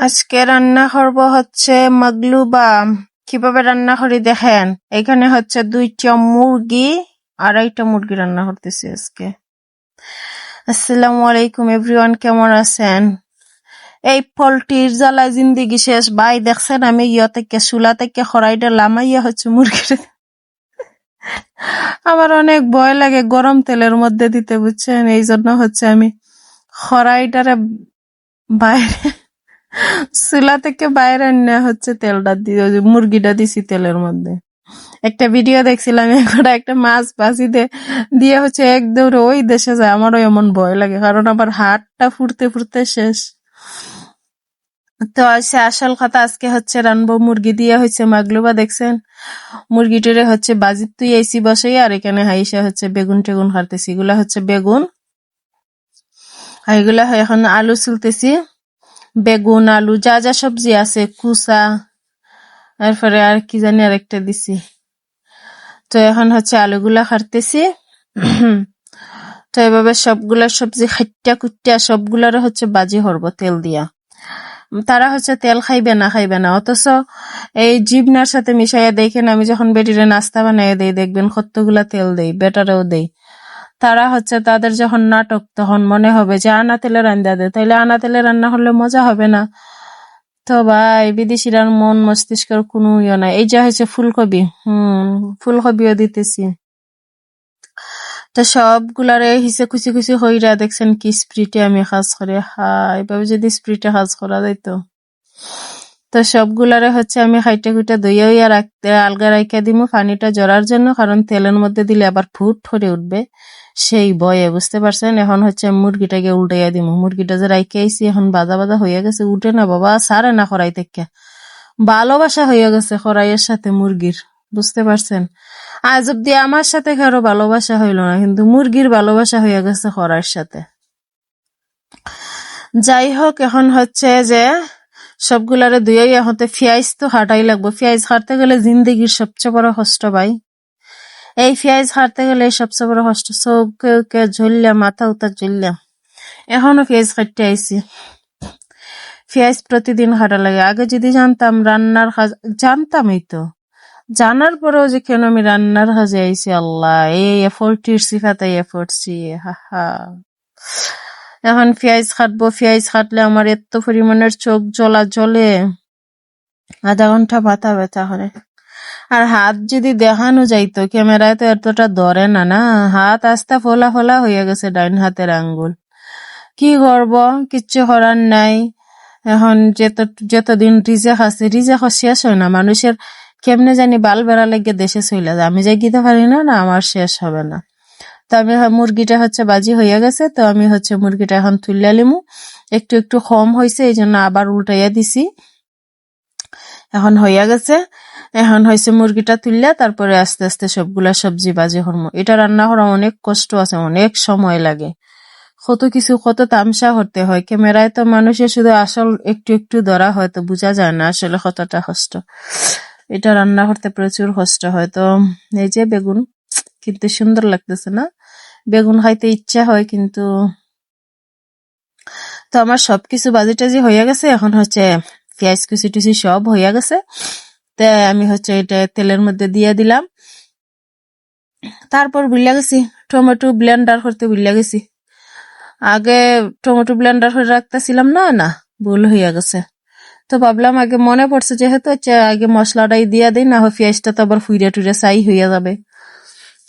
আজকে রান্না করব হচ্ছে মাগলুবা। কিভাবে রান্না করি দেখেন। এখানে হচ্ছে 2টা মুরগি, আড়াইটা মুরগি রান্না করতেছি আজকে। আসসালামু আলাইকুম এভরিওয়ান, কেমন আছেন? এই পোল্ট্রির জ্বালা জিন্দিগি শেষ ভাই। দেখছেন আমি থেকে চুলা থেকে খড়াইটা লামাইয়া হচ্ছে মুরগিটা। আমার অনেক ভয় লাগে গরম তেলের মধ্যে দিতে, বুঝছেন? এই জন্য হচ্ছে আমি খড়াইটারে বাইরে চুলা থেকে বাইরে এনে হচ্ছে তেলটা দিয়ে মুরগিটা দিছি তেলের মধ্যে। একটা ভিডিও দেখছিলাম, একটা মাছ ভাজি দিয়ে হচ্ছে এক দৌড়ে ওই দেশে যায়। আমারও এমন ভয় লাগে, কারণ আমার হাতটা ফুটতে ফুটতে শেষ। তো আসল কথা, আজকে হচ্ছে রানবো মুরগি দিয়ে হচ্ছে মাগলুবা। দেখছেন মুরগিটারে হচ্ছে বাজির তুই আইসি বসাই, আর এখানে হাইসা হচ্ছে বেগুন টেগুন কাটতেছি। এগুলা হচ্ছে বেগুন, আর এগুলা এখন আলু চুলতেছি। বেগুন আলু যা যা সবজি আছে কুচা, তারপরে আর কি জানি আরেকটা দিছি। তো এখন হচ্ছে আলুগুলা কাটতেছি। তো এভাবে সবগুলা সবজি খাইটা কুটটা সবগুলারে হচ্ছে বাজি হরবো তেল দিয়া। তারা হচ্ছে তেল খাইবে না, অথচ এই জিবনার সাথে মিশাইয়া দেখেন, আমি যখন বেটিরে নাস্তা বানাইয়া দেই দেখবেন কতগুলা তেল দেই, বেটারেও দেই। তারা হচ্ছে তাদের যখন নাটক, তখন মনে হবে যে আনা তেলে রান্না দে, তাইলে আনা তেলে রান্না করলে মজা হবে না। তো ভাই বিদেশিরা মন মস্তিষ্কের কোনো ইয়ে নাই। এই যে হচ্ছে ফুলকপি, ফুলকপিও দিতেছি। তো সবগুলারে হিসে খুশি খুশি হইরা দেখছেন কি স্প্রিটে আমি কাজ করে। এভাবে যদি স্প্রিটে কাজ করা যাইতো। তো সবগুলারে হচ্ছে আমি খাইটা খুইটা দইয়া রাখতে আলগা রাইখা দিমু পানিটা জড়ার জন্য, কারণ তেলের মধ্যে দিলে আবার ফুট ধরে উঠবে সেই ভয়ে, বুঝতে পারছেন? এখন হচ্ছে মুরগিটাকে উল্টাইয়া দিমু। মুরগিটা যে রাইখে আইছি এখন বাজা বাজা হইয়া গেছে, উঠে না বাবা, সারে না খড়াই থেকে। ভালোবাসা হইয়া গেছে খড়াইয়ের সাথে মুরগির, বুঝতে পারছেন? আজ অব্দি আমার সাথে কারো ভালোবাসা হইল না, কিন্তু মুরগির ভালোবাসা হইয়া গেছে খড়াইয়ের সাথে। যাই হোক, এখন হচ্ছে যে সবগুলারে দুইয়াই হতে পেঁয়াজ তো হাঁটাই লাগবো। পেঁয়াজ হাঁটতে গেলে জিন্দেগির সবচেয়ে বড় কষ্ট ভাই। এই পেঁয়াজ হাঁটতে গেলে সবচেয়ে বড় কষ্ট। চৌকে ঝুললাম, মাথা উতা ঝুললাম, এখনো পেঁয়াজ কাটতে আইছি। পেঁয়াজ প্রতিদিন হাঁটা লাগে। আগে যদি জানতাম রান্নার কাজ, জানতামই তো, জানার পরেও যে কেন আমি রান্নার কাজে আইছি, আল্লাহ এই এফোর্টের সিফাতে এফোর্টছি। হা। এখন পেঁয়াজ কাটবো, পেঁয়াজ কাটলে আমার এত পরিমাণের চোখ জ্বলে, আধা ঘন্টা মাথা ব্যথা করে। আর হাত যদি দেখানো যাইতো, ক্যামেরায় তো এতটা ধরে না। হাত আস্তে ফোলা ফোলা হয়ে গেছে, ডাইন হাতের আঙ্গুল। কি করব, কিচ্ছু করার নাই। এখন যতদিন রিজেক আছে, রিজেক শেষ হয় না মানুষের। কেমনে জানি বাল বেড়া লেগে দেশে চলে যায়, আমি যাই গিতে পারি না, আমার শেষ হবে না। তো আমি মুরগিটা হচ্ছে বাজি হইয়া গেছে, তো আমি হচ্ছে মুরগিটা এখন তুলিয়া লিমু। একটু একটু কম হয়েছে, এই জন্য আবার উল্টাইয়া দিছি। এখন হইয়া গেছে, এখন হয়েছে মুরগিটা তুললা, তারপরে আস্তে আস্তে সবগুলা সবজি বাজি হরমো। এটা রান্না করা অনেক কষ্ট আছে, অনেক সময় লাগে, কত কিছু, কত তামসা করতে হয়। ক্যামেরায় তো মানুষের শুধু আসল একটু একটু ধরা হয়, তো বোঝা যায় না আসলে কতটা কষ্ট। এটা রান্না করতে প্রচুর কষ্ট হয়। তো এই যে বেগুন, কিন্তু সুন্দর লাগতেছে না? বেগুন খাইতে ইচ্ছা হয়, কিন্তু তো আমার সবকিছু বাজি টাজি হইয়া গেছে। এখন হচ্ছে পেঁয়াজ কুচি টুচি সব হইয়া গেছে, তাই আমি হচ্ছে এটা তেলের মধ্যে দিয়ে দিলাম। তারপর বুঝলা গেছি টমেটো ব্লেন্ডার করতে, বুঝলা গেছি। আগে টমেটো ব্লেন্ডার করে রাখতেছিলাম না, ভুল হইয়া গেছে। তো ভাবলাম আগে মনে পড়ছে যেহেতু আগে মশলাটাই দিয়া দিই, না হয় পেঁয়াজটা তো আবার ফুইরা টুইরা ছাই হইয়া যাবে।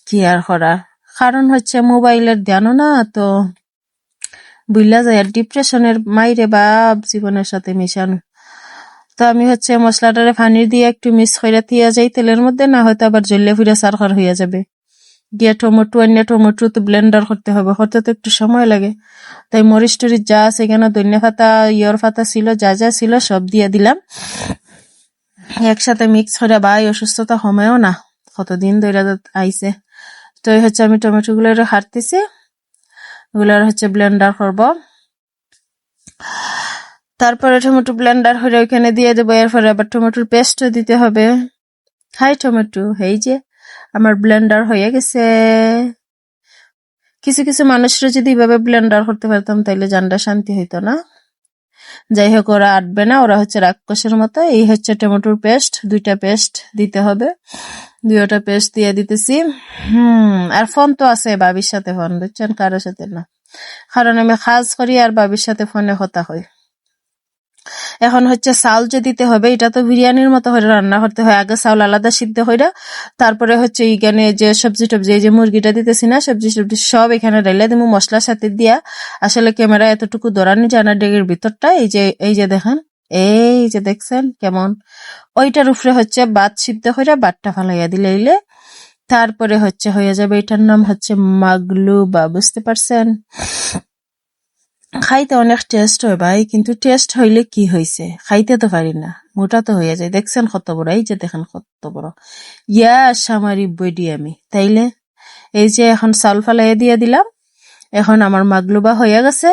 কি আর করা, কারণ হচ্ছে মোবাইলের ধ্যানও না, তো বুঝলা যায়। আর ডিপ্রেশনের মাইরে বাপ জীবনের সাথে মিশানো। তো আমি হচ্ছে মশলাটারে পানি দিয়ে একটু মিক্স করে দিয়া যাই তেলের মধ্যে, না হয়তো আবার জ্বললে ফুইরা সারখার হইয়া যাবে। গিয়ে টমেটো তো ব্লেন্ডার করতে হবে, করতে তো একটু সময় লাগে। তাই মরিচ টরিচ যা আছে, এখানে ধনিয়া পাতা, পাতা ছিল, যা যা ছিল সব দিয়ে দিলাম একসাথে মিক্স করে। ভাই অসুস্থতা সময়ও না, কতদিন ধরে আইছে। তো হচ্ছে আমি টমেটো গুলো হাঁটতেছি, ওগুলো হচ্ছে ব্লেন্ডার করব। তারপরে টমেটো ব্লেন্ডার হয়ে ওইখানে দিয়ে দেবো। এরপরে আবার টমেটোর পেস্ট দিতে হবে। হাই টমেটো, এই যে আমার ব্লেন্ডার হয়ে গেছে। কিছু কিছু মানুষরা যদি এভাবে ব্লেন্ডার করতে পারতাম, তাইলে জানটা শান্তি হইতো না? যাই হোক ওরা আটবে না, ওরা হচ্ছে রাক্ষসের মতো। এই হচ্ছে টমেটোর পেস্ট, 2টা পেস্ট দিতে হবে, 2টা পেস্ট দিয়ে দিতেছি। আর ফোন তো আছে, বাবির সাথে ফোন, বুঝছেন, কারোর সাথে না, কারণ আমি কাজ করি আর বাবির সাথে ফোনে কথা হয়। এখন হচ্ছে চাউল যে দিতে হবে, এটা তো বিরিয়ানির মতো করে রান্না করতে হয়। আগে চাউল আলাদা সিদ্ধ হইরা তারপরে হচ্ছে এইখানে যে সবজি টবজি, এই যে মুরগিটা দিতেছি না, সবজি টবজি সব এখানে ঢাইলা দিমু মশলার সাথে দিয়া। আসলে ক্যামেরা এতটুকু ধরানি যায় না ডেগের ভিতরটা। এই যে দেখেন, এই যে দেখছেন কেমন, ওইটার উপরে হচ্ছে ভাত সিদ্ধ হইরা ভাতটা ফালাইয়া দিলে তারপরে হচ্ছে হয়ে যাবে। এটার নাম হচ্ছে মাগলুবা, বুঝতে পারছেন? খাইতে অনেক টেস্ট হয় ভাই, কিন্তু টেস্ট হইলে কি হইছে, খাইতে তো পারি না, মোটা তো হয়ে যায়। দেখছেন কত বড়, এই যে দেখেন কত বড়, ইয়া সামারি বডি আমি, তাইলে এই যে এখন চাউল ফালাইয়া দিয়ে দিলাম। এখন আমার মাগলুবা হয়ে গেছে।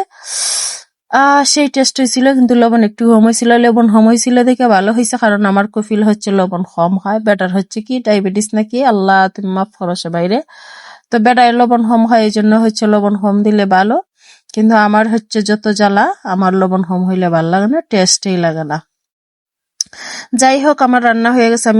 সেই টেস্ট হয়েছিল, কিন্তু লবণ একটু কম হয়েছিল। লবণ কম হয়েছিল দেখে ভালো হয়েছে, কারণ আমার কফিল হচ্ছে লবণ কম খায়। বেটার হচ্ছে কি ডায়াবেটিস নাকি, আল্লাহ তুমি মাফ করো বাইরে। তো বেটায় লবণ কম হয়, এই জন্য হচ্ছে লবণ কম দিলে ভালো। কিন্তু আমার হচ্ছে যত জ্বালা, আমার লবণ কম হইলে ভালো লাগে না, টেস্টেই লাগে না। যাই হোক, আমার রান্না হয়ে গেছে। আমি